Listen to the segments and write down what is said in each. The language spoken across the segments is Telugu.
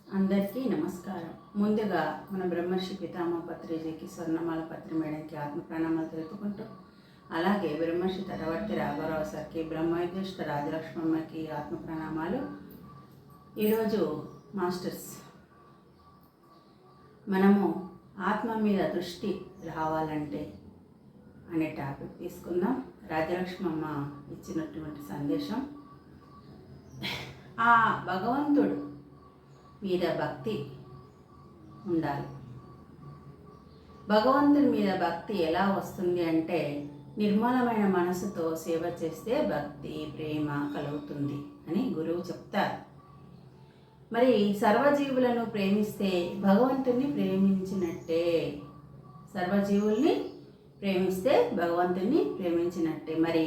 అందరికీ నమస్కారం. ముందుగా మన బ్రహ్మర్షి పితామహ పత్రిజీకి, స్వర్ణమాల పత్రి మేడంకి ఆత్మ ప్రణామాలు తెలుపుకుంటూ, అలాగే బ్రహ్మర్షి తటవర్తి రాఘవరావు సార్కి, బ్రహ్మయుధిష్ఠ రాజలక్ష్మమ్మకి ఆత్మ ప్రణామాలు. ఈరోజు మాస్టర్స్ మనము ఆత్మ మీద దృష్టి రావాలంటే అనే టాపిక్ తీసుకుందాం. రాజలక్ష్మమ్మ ఇచ్చినటువంటి సందేశం, ఆ భగవంతుడు మీద భక్తి ఉండాలి. భగవంతుని మీద భక్తి ఎలా వస్తుంది అంటే, నిర్మలమైన మనసుతో సేవ చేస్తే భక్తి ప్రేమ కలుగుతుంది అని గురువు చెప్తారు. మరి సర్వజీవులను ప్రేమిస్తే భగవంతుని ప్రేమించినట్టే. సర్వజీవుల్ని ప్రేమిస్తే భగవంతుని ప్రేమించినట్టే. మరి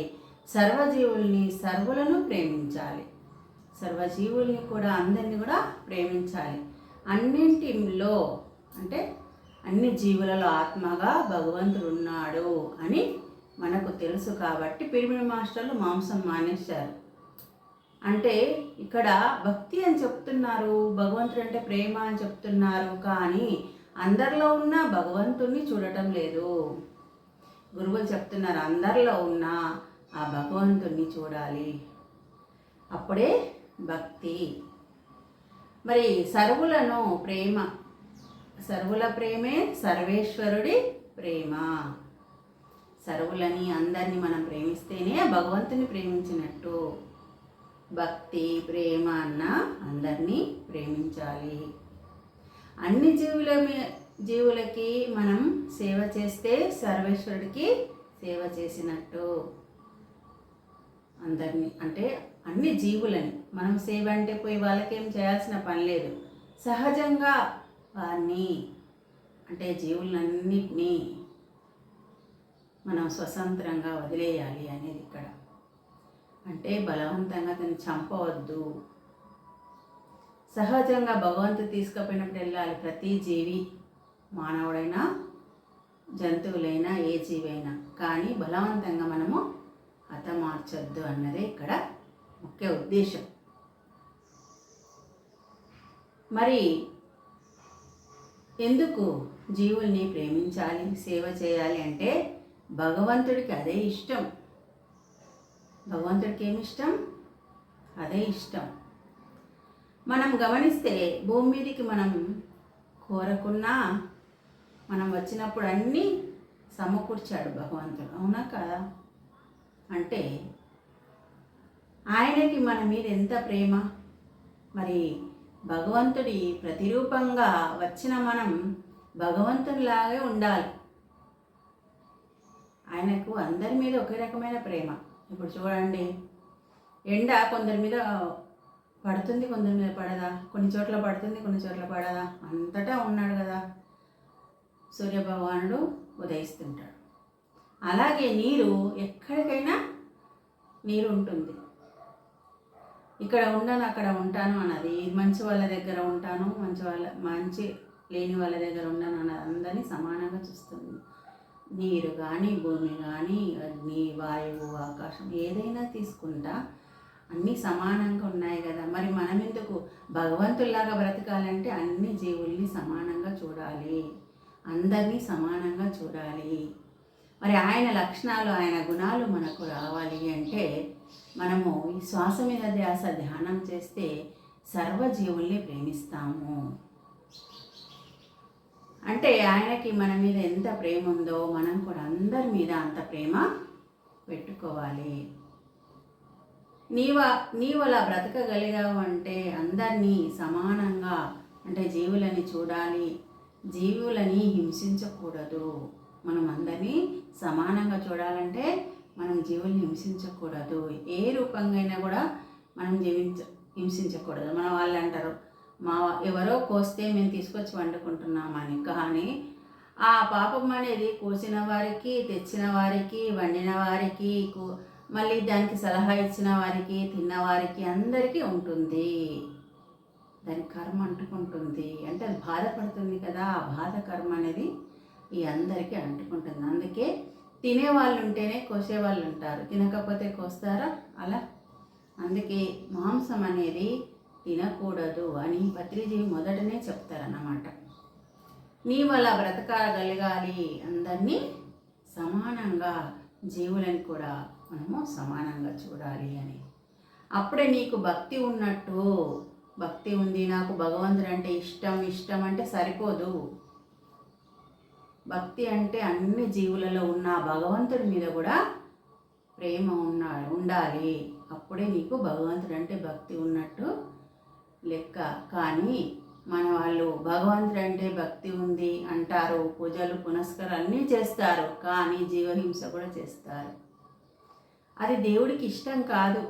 సర్వజీవుల్ని సర్వులను ప్రేమించాలి. సర్వజీవుల్ని కూడా, అందరినీ కూడా ప్రేమించాలి. అన్నింటిలో అంటే అన్ని జీవులలో ఆత్మగా భగవంతుడు ఉన్నాడు అని మనకు తెలుసు. కాబట్టి పిరమిడ్ మాస్టర్లు మాంసం మానేశారు. అంటే ఇక్కడ భక్తి అని చెప్తున్నారు, భగవంతుడు అంటే ప్రేమ అని చెప్తున్నారు, కానీ అందరిలో ఉన్న భగవంతుణ్ణి చూడటం లేదు. గురువులు చెప్తున్నారు, అందరిలో ఉన్న ఆ భగవంతుణ్ణి చూడాలి, అప్పుడే భక్తి. మరి సర్వులను ప్రేమ, సర్వుల ప్రేమే సర్వేశ్వరుడి ప్రేమ. సర్వులని అందరినీ మనం ప్రేమిస్తేనే భగవంతుని ప్రేమించినట్టు. భక్తి ప్రేమ అన్న అందరినీ ప్రేమించాలి. అన్ని జీవులకి మనం సేవ చేస్తే సర్వేశ్వరుడికి సేవ చేసినట్టు. అందరినీ అంటే అన్ని జీవులని మనం సేవ అంటే పోయి వాళ్ళకేం చేయాల్సిన పని లేదు. సహజంగా వారిని అంటే జీవులన్నిటినీ మనం స్వతంత్రంగా వదిలేయాలి అనేది ఇక్కడ. అంటే బలవంతంగా దాన్ని చంపవద్దు. సహజంగా భగవంతుడు తీసుకుపోయినప్పుడు వెళ్ళాలి. ప్రతి జీవి, మానవుడైనా జంతువులైనా ఏ జీవైనా, కానీ బలవంతంగా మనము హతమార్చొద్దు అన్నదే ఇక్కడ ముఖ్య ఉద్దేశం. మరి ఎందుకు జీవుల్ని ప్రేమించాలి, సేవ చేయాలి అంటే భగవంతుడికి అదే ఇష్టం. భగవంతుడికి ఏమి ఇష్టం? అదే ఇష్టం. మనం గమనిస్తే భూమి మీదకి మనం కోరకున్నా మనం వచ్చినప్పుడు అన్నీ సమకూర్చాడు భగవంతుడు, అవునా కదా? అంటే ఆయనకి మన మీద ఎంత ప్రేమ. మరి భగవంతుడి ప్రతిరూపంగా వచ్చిన మనం భగవంతునిలాగే ఉండాలి. ఆయనకు అందరి మీద ఒకే రకమైన ప్రేమ. ఇప్పుడు చూడండి, ఎండ కొందరి మీద పడుతుంది, కొందరి మీద పడదా, కొన్ని చోట్ల పడుతుంది, కొన్ని చోట్ల పడదా, అంతటా ఉన్నాడు కదా. సూర్యభగవానుడు ఉదయిస్తుంటాడు. అలాగే నీరు, ఎక్కడికైనా నీరు ఉంటుంది. ఇక్కడ ఉండను అక్కడ ఉంటాను అన్నది, మంచి వాళ్ళ దగ్గర ఉంటాను, మంచి లేని వాళ్ళ దగ్గర ఉండను అన్నది అందరినీ సమానంగా చూస్తుంది. నీరు కానీ, భూమి కానీ, అగ్ని, వాయువు, ఆకాశం ఏదైనా తీసుకుంటా అన్నీ సమానంగా ఉన్నాయి కదా. మరి మనం ఎందుకు భగవంతుల్లాగా బ్రతకాలంటే అన్ని జీవుల్ని సమానంగా చూడాలి, అందరినీ సమానంగా చూడాలి. మరి ఆయన లక్షణాలు, ఆయన గుణాలు మనకు రావాలి అంటే మనము ఈ శ్వాస మీద ధ్యాస ధ్యానం చేస్తే సర్వజీవుల్ని ప్రేమిస్తాము. అంటే ఆయనకి మన మీద ఎంత ప్రేమ ఉందో మనం కూడా అందరి మీద అంత ప్రేమ పెట్టుకోవాలి. నీవు అలా బ్రతకగలిగావు అంటే అందరినీ సమానంగా, అంటే జీవులని చూడాలి, జీవులని హింసించకూడదు. మనం అందరినీ సమానంగా చూడాలంటే మనం జీవుల్ని హింసించకూడదు. ఏ రూపంగా అయినా కూడా మనం హింసించకూడదు. మన వాళ్ళు అంటారు, ఎవరో కోస్తే మేము తీసుకొచ్చి వండుకుంటున్నామని. కానీ ఆ పాపం అనేది కోసిన వారికి, తెచ్చిన వారికి, వండిన వారికి, మళ్ళీ దానికి సలహా ఇచ్చిన వారికి, తిన్నవారికి అందరికీ ఉంటుంది. దాని కర్మ అంటుకుంటుంది. అంటే అది బాధపడుతుంది కదా, ఆ బాధ కర్మ అనేది ఈ అందరికీ అంటుకుంటుంది. అందుకే తినేవాళ్ళు ఉంటేనే కోసేవాళ్ళు ఉంటారు, తినకపోతే కోస్తారా? అలా అందుకే మాంసం అనేది తినకూడదు అని పత్రిజీ మొదటనే చెప్తారన్నమాట. నీవు అలా బ్రతకగలగాలి, అందరినీ సమానంగా, జీవులను కూడా మనము సమానంగా చూడాలి అని. అప్పుడే నీకు భక్తి ఉన్నట్టు. భక్తి ఉంది, నాకు భగవంతుడు అంటే ఇష్టం అంటే సరిపోదు. భక్తి అంటే అన్ని జీవులలో ఉన్న భగవంతుడి మీద కూడా ప్రేమ ఉండాలి. అప్పుడే నీకు భగవంతుడు అంటే భక్తి ఉన్నట్టు లెక్క. కానీ మన వాళ్ళు భగవంతుడు అంటే భక్తి ఉంది అంటారు, పూజలు పునస్కారాలు అన్నీ చేస్తారు, కానీ జీవహింస కూడా చేస్తారు. అది దేవుడికి ఇష్టం కాదు.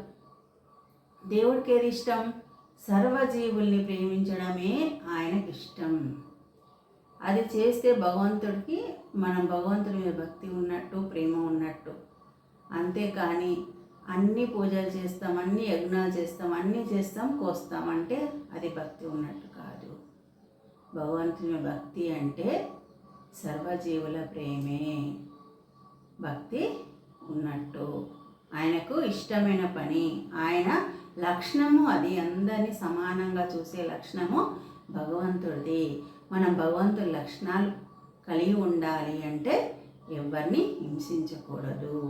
దేవుడికి ఏది ఇష్టం? సర్వజీవుల్ని ప్రేమించడమే ఆయనకి ఇష్టం. అది చేస్తే భగవంతుడికి, మనం భగవంతుడి మీద భక్తి ఉన్నట్టు, ప్రేమ ఉన్నట్టు. అంతేకాని అన్ని పూజలు చేస్తాం, అన్ని యజ్ఞాలు చేస్తాం, అన్నీ చేస్తాం, కోస్తాం అంటే అది భక్తి ఉన్నట్టు కాదు. భగవంతుని భక్తి అంటే సర్వజీవుల ప్రేమే భక్తి ఉన్నట్టు. ఆయనకు ఇష్టమైన పని, ఆయన లక్షణము అది. అందరినీ సమానంగా చూసే లక్షణము భగవంతుడిది. మనం భగవంతుడి లక్షణాలు కలిగి ఉండాలి అంటే ఎవరిని హింసించకూడదు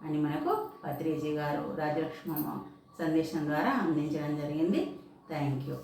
అని మనకు పత్రిజీ గారు రాజలక్ష్మమ్మ సందేశం ద్వారా అందించడం జరిగింది. Thank you.